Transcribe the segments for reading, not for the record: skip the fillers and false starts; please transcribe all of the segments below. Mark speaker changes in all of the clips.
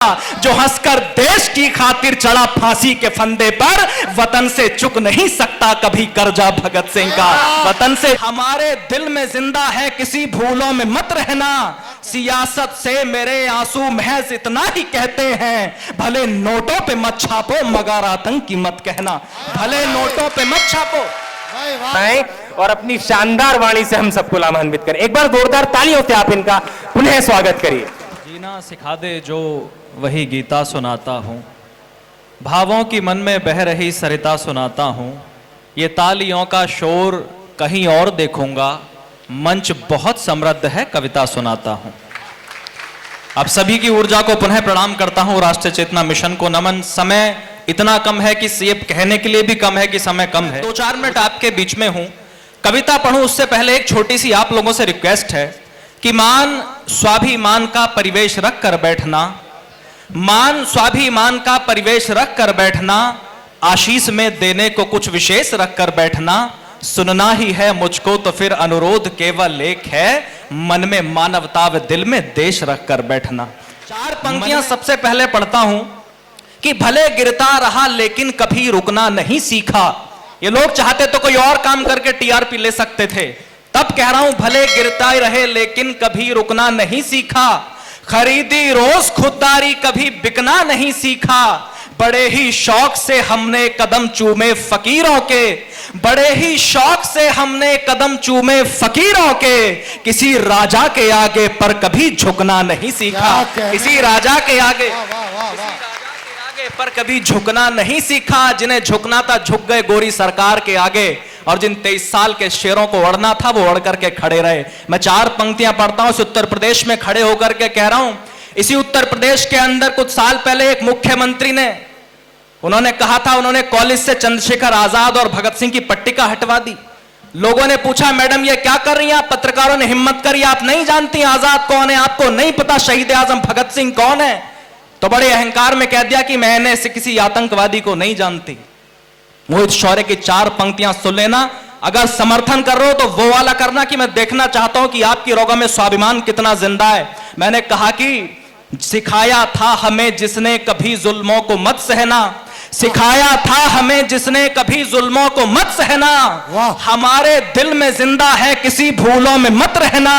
Speaker 1: जो हंसकर देश की खातिर चढ़ा फांसी के फंदे पर, वतन से चुक नहीं सकता कभी कर्जा भगत सिंह का। वतन से हमारे दिल में जिंदा है, किसी भूलों में मत रहना। सियासत से मेरे आंसू महज इतना ही कहते हैं, भले नोटों पे मत छापो मगर आतंकी मत कहना। भले नोटों पे मत छापो।
Speaker 2: और अपनी शानदार वाणी से हम सबको लाभान्वित करें। एक बार जोरदार तालियों से आप इनका पुनः स्वागत करिए।
Speaker 3: जीना सिखा दे जो वही गीता सुनाता हूँ, भावों की मन में बह रही सरिता सुनाता हूँ। ये तालियों का शोर कहीं और देखूंगा, मंच बहुत समृद्ध है कविता सुनाता हूँ। आप सभी की ऊर्जा को पुनः प्रणाम करता हूँ, राष्ट्रीय चेतना मिशन को नमन। समय इतना कम है कि ये कहने के लिए भी कम है कि समय कम है। 2-4 मिनट आपके बीच में हूं, कविता पढ़ूं उससे पहले एक छोटी सी आप लोगों से रिक्वेस्ट है कि मान स्वाभिमान का परिवेश रख कर बैठना, मान स्वाभिमान का परिवेश रख कर बैठना, आशीष में देने को कुछ विशेष रख कर बैठना। सुनना ही है मुझको तो फिर अनुरोध केवल एक है, मन में मानवता व दिल में देश रख कर बैठना। 4 पंक्तियां सबसे पहले पढ़ता हूं कि भले गिरता रहा लेकिन कभी रुकना नहीं सीखा। ये लोग चाहते तो कोई और काम करके टीआरपी ले सकते थे, तब कह रहा हूं भले गिरता रहे लेकिन कभी रुकना नहीं सीखा। खरीदी रोज खुददारी कभी बिकना नहीं सीखा। बड़े ही शौक से हमने कदम चूमे फकीरों के, बड़े ही शौक से हमने कदम चूमे फकीरों के। किसी राजा के आगे पर कभी झुकना नहीं सीखा। किसी राजा के आगे पर कभी झुकना नहीं सीखा। जिन्हें झुकना था झुक गए गोरी सरकार के आगे, और जिन 23 साल के शेरों को अड़ना था वो अड़ करके खड़े रहे। मैं 4 पंक्तियां पढ़ता हूं। इस उत्तर प्रदेश में खड़े होकर के कह रहा हूं, इसी उत्तर प्रदेश के अंदर कुछ साल पहले एक मुख्यमंत्री ने, उन्होंने कहा था, उन्होंने कॉलेज से चंद्रशेखर आजाद और भगत सिंह की पट्टिका हटवा दी। लोगों ने पूछा मैडम ये क्या कर रही हैं आप? पत्रकारों ने हिम्मत करी, आप नहीं जानती आजाद कौन है, आपको नहीं पता शहीद आजम भगत सिंह कौन है? तो बड़े अहंकार में कह दिया कि मैंने से किसी आतंकवादी को नहीं जानती। मोहित शौर्य की 4 पंक्तियां सुन लेना। अगर समर्थन कर रहे हो तो वो वाला करना कि मैं देखना चाहता हूं कि आपकी रगों में स्वाभिमान कितना जिंदा है। मैंने कहा कि सिखाया था हमें जिसने कभी जुल्मों को मत सहना, सिखाया था हमें जिसने कभी जुल्मों को मत सहना। हमारे दिल में जिंदा है, किसी भूलों में मत रहना।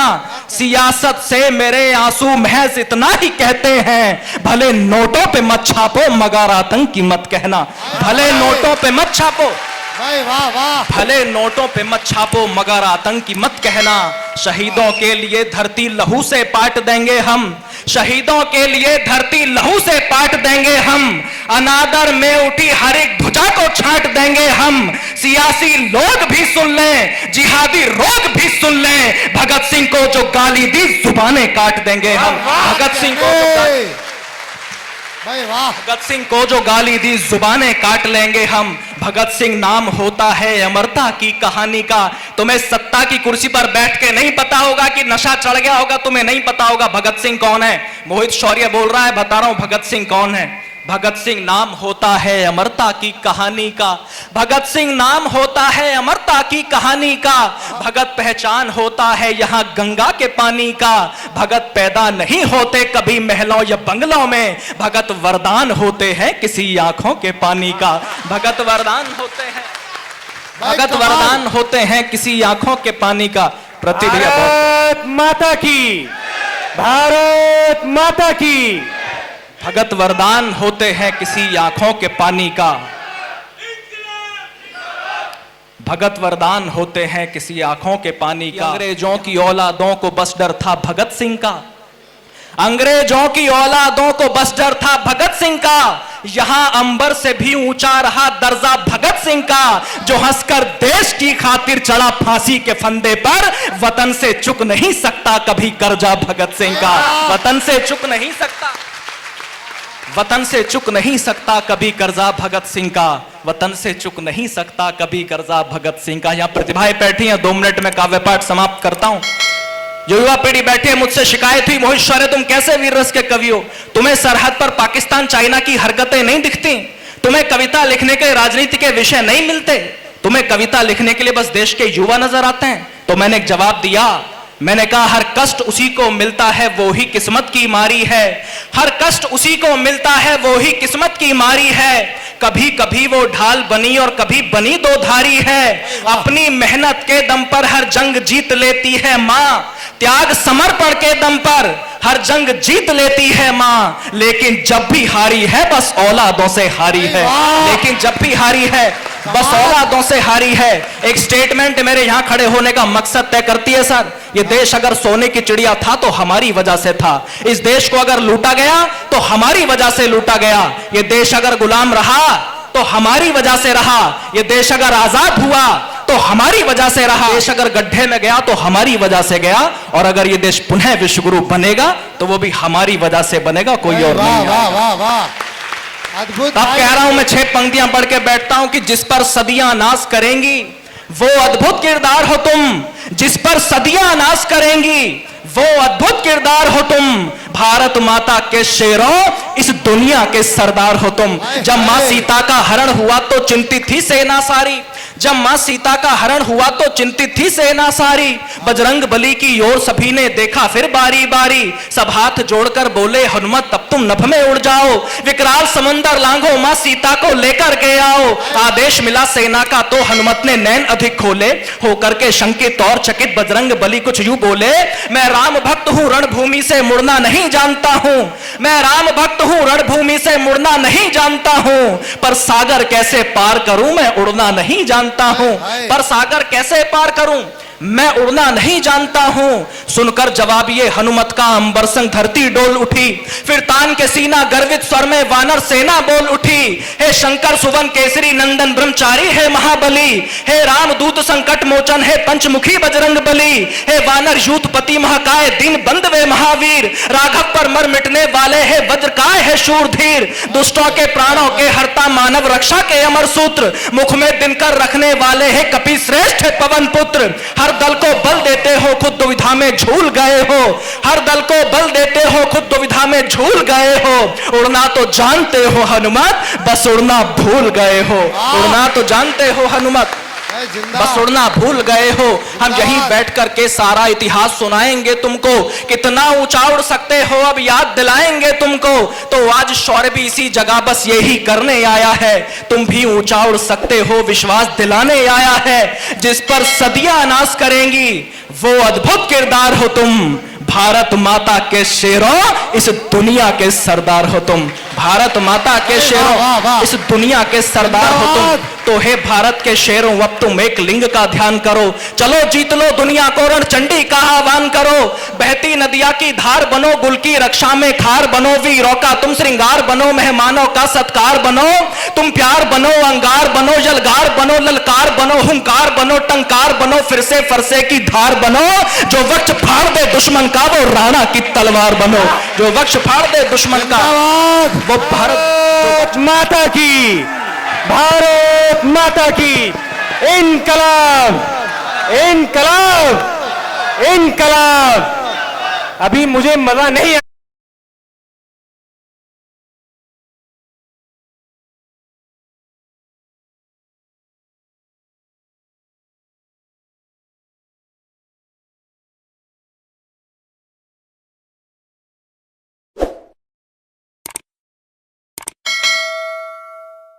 Speaker 3: सियासत से मेरे आंसू महज इतना ही कहते हैं, भले नोटों पे मत छापो मगर आतंकी मत कहना। भले नोटों पे मत छापो, भले नोटों पे मत छापो मगर आतंकी मत कहना। शहीदों के लिए धरती लहू से पाट देंगे हम, शहीदों के लिए धरती लहू से पाट देंगे हम। अनादर में उठी हर एक भुजा को छांट देंगे हम। सियासी लोग भी सुन लें, जिहादी रोग भी सुन लें, भगत सिंह को जो गाली दी जुबानें काट देंगे हम। भगत सिंह को भगत सिंह को जो गाली दी जुबानें काट लेंगे हम। भगत सिंह नाम होता है अमरता की कहानी का। तुम्हें सत्ता की कुर्सी पर बैठ के नहीं पता होगा कि नशा चढ़ गया होगा, तुम्हें नहीं पता होगा भगत सिंह कौन है। मोहित शौर्य बोल रहा है, बता रहा हूं भगत सिंह कौन है। भगत सिंह नाम होता है अमरता की कहानी का। भगत सिंह नाम होता है अमरता की कहानी का। भगत पहचान होता है यहाँ गंगा के पानी का। भगत पैदा नहीं होते कभी महलों या बंगलों में, भगत वरदान होते हैं किसी आंखों के पानी का। भगत वरदान होते हैं, भगत वरदान होते हैं किसी आंखों के पानी का।
Speaker 2: भारत माता की, भारत माता की।
Speaker 3: भगत वरदान होते हैं किसी आंखों के पानी का। भगत वरदान होते हैं किसी आंखों के पानी का। अंग्रेजों की औलादों को बस डर था भगत सिंह का, अंग्रेजों की औलादों को बस डर था भगत सिंह का। यहां अंबर से भी ऊंचा रहा दर्जा भगत सिंह का, जो हंसकर देश की खातिर चढ़ा फांसी के फंदे पर, वतन से चुक नहीं सकता कभी कर्जा भगत सिंह का। वतन से चुक नहीं सकता, वतन से चुक नहीं सकता कभी कर्जा भगत सिंह का। वतन से चुक नहीं सकता कभी कर्जा भगत सिंह का। यहां प्रतिभाएं बैठी हैं, 2 मिनट में काव्य पाठ समाप्त करता हूं। जो युवा पीढ़ी बैठी है, मुझसे शिकायत हुई, मोहित शौर्य तुम कैसे वीर रस के कवि हो? तुम्हें सरहद पर पाकिस्तान चाइना की हरकतें नहीं दिखती? तुम्हें कविता लिखने के राजनीति के विषय नहीं मिलते? तुम्हें कविता लिखने के लिए बस देश के युवा नजर आते हैं? तो मैंने एक जवाब दिया
Speaker 1: मैंने कहा हर कष्ट उसी को मिलता है वो ही किस्मत की मारी है, हर कष्ट उसी को मिलता है वो ही किस्मत की मारी है। कभी कभी वो ढाल बनी और कभी बनी दो धारी है। अपनी मेहनत के दम पर हर जंग जीत लेती है मां, त्याग समर्पण के दम पर हर जंग जीत लेती है मां। लेकिन जब भी हारी है बस औलादों से हारी है, लेकिन जब भी हारी है बस औलादों से हारी है। एक स्टेटमेंट मेरे यहां खड़े होने का मकसद तय करती है सर। ये देश अगर सोने की चिड़िया था तो हमारी वजह से था, इस देश को अगर लूटा गया तो हमारी वजह से लूटा गया, ये देश अगर गुलाम रहा तो हमारी वजह से रहा, ये देश अगर आजाद हुआ तो हमारी वजह से रहा, देश अगर गड्ढे में गया तो हमारी वजह से गया, और अगर ये देश पुनः विश्वगुरु बनेगा तो वो भी हमारी वजह से बनेगा, कोई और नहीं।
Speaker 4: वाह वाह वाह, अद्भुत।
Speaker 1: अब कह रहा हूं मैं 6 पंक्तियां पढ़ के बैठता हूं कि जिस पर सदियां नाश करेंगी वो अद्भुत किरदार हो तुम, जिस पर सदियां नाश करेंगी वो अद्भुत किरदार हो तुम। भारत माता के शेरों इस दुनिया के सरदार हो तुम। जब मां सीता का हरण हुआ तो चिंतित थी सेना सारी, जब मां सीता का हरण हुआ तो चिंतित थी सेना सारी। बजरंग बली की ओर सभी ने देखा फिर बारी बारी, सब हाथ जोड़कर बोले हनुमत तब तुम नभ में उड़ जाओ, विकराल समुंदर लांघो मां सीता को लेकर के आओ। आदेश मिला सेना का तो हनुमत ने नैन अधिक खोले, होकर के शंकित और चकित बजरंग बली कुछ यूं बोले, मैं राम भक्त हूं रणभूमि से मुड़ना नहीं जानता हूं, मैं राम भक्त हूं रणभूमि से मुड़ना नहीं जानता हूं, पर सागर कैसे पार करूं मैं उड़ना नहीं जानता हूं, पर सागर कैसे पार करूं मैं उड़ना नहीं जानता हूं। सुनकर जवाब ये हनुमत का अंबर संग धरती डोल उठी, फिर तान के सीना गर्वित स्वर में वानर सेना बोल उठी, हे शंकर सुवन केसरी नंदन ब्रह्मचारी है महाबली, हे राम दूत संकट मोचन है पंचमुखी बजरंग बली, हे वानर यूथपति महाकाय दीन बंद वे महावीर, राघव पर मर मिटने वाले है वज्रकाय है शूरधीर, दुष्टों के प्राणों के हरता मानव रक्षा के अमर सूत्र, मुख में दिनकर रखने वाले है कपि श्रेष्ठ है पवन पुत्र। हर दल को बल देते हो खुद दुविधा में झूल गए हो, हर दल को बल देते हो खुद दुविधा में झूल गए हो, उड़ना तो जानते हो हनुमत बस उड़ना भूल गए हो, उड़ना तो जानते हो हनुमत बस उड़ना भूल गए हो। हम यहीं बैठ करके सारा इतिहास सुनाएंगे तुमको, कितना ऊंचा उड़ सकते हो अब याद दिलाएंगे तुमको, तो आज शौर्य भी इसी जगह बस यही करने आया है, तुम भी ऊंचा उड़ सकते हो विश्वास दिलाने आया है। जिस पर सदियां नाश करेंगी वो अद्भुत किरदार हो तुम, भारत माता के शेरों इस दुनिया के सरदार हो तुम, भारत माता के शेरों इस दुनिया के सरदार हो तुम। तो हे भारत के शेरों अब तुम एक लिंग का ध्यान करो, चलो जीत लो दुनिया को रण चंडी का आह्वान करो, बहती नदिया की धार बनो गुल की रक्षा में खार बनो, वीरों का तुम श्रृंगार बनो मेहमानों का सत्कार बनो, तुम प्यार बनो अंगार बनो यलगार बनो ललकार बनो हुंकार बनो टंकार बनो, फिर से फरसे की धार बनो, जो वक्ष फाड़ दे दुश्मन का वो राणा की तलवार बनो, जो वक्ष फाड़ दे दुश्मन का वो भारत
Speaker 2: माता की, भारत माता की इनकलाब, इनकलाब, इनकलाब। अभी मुझे मजा नहीं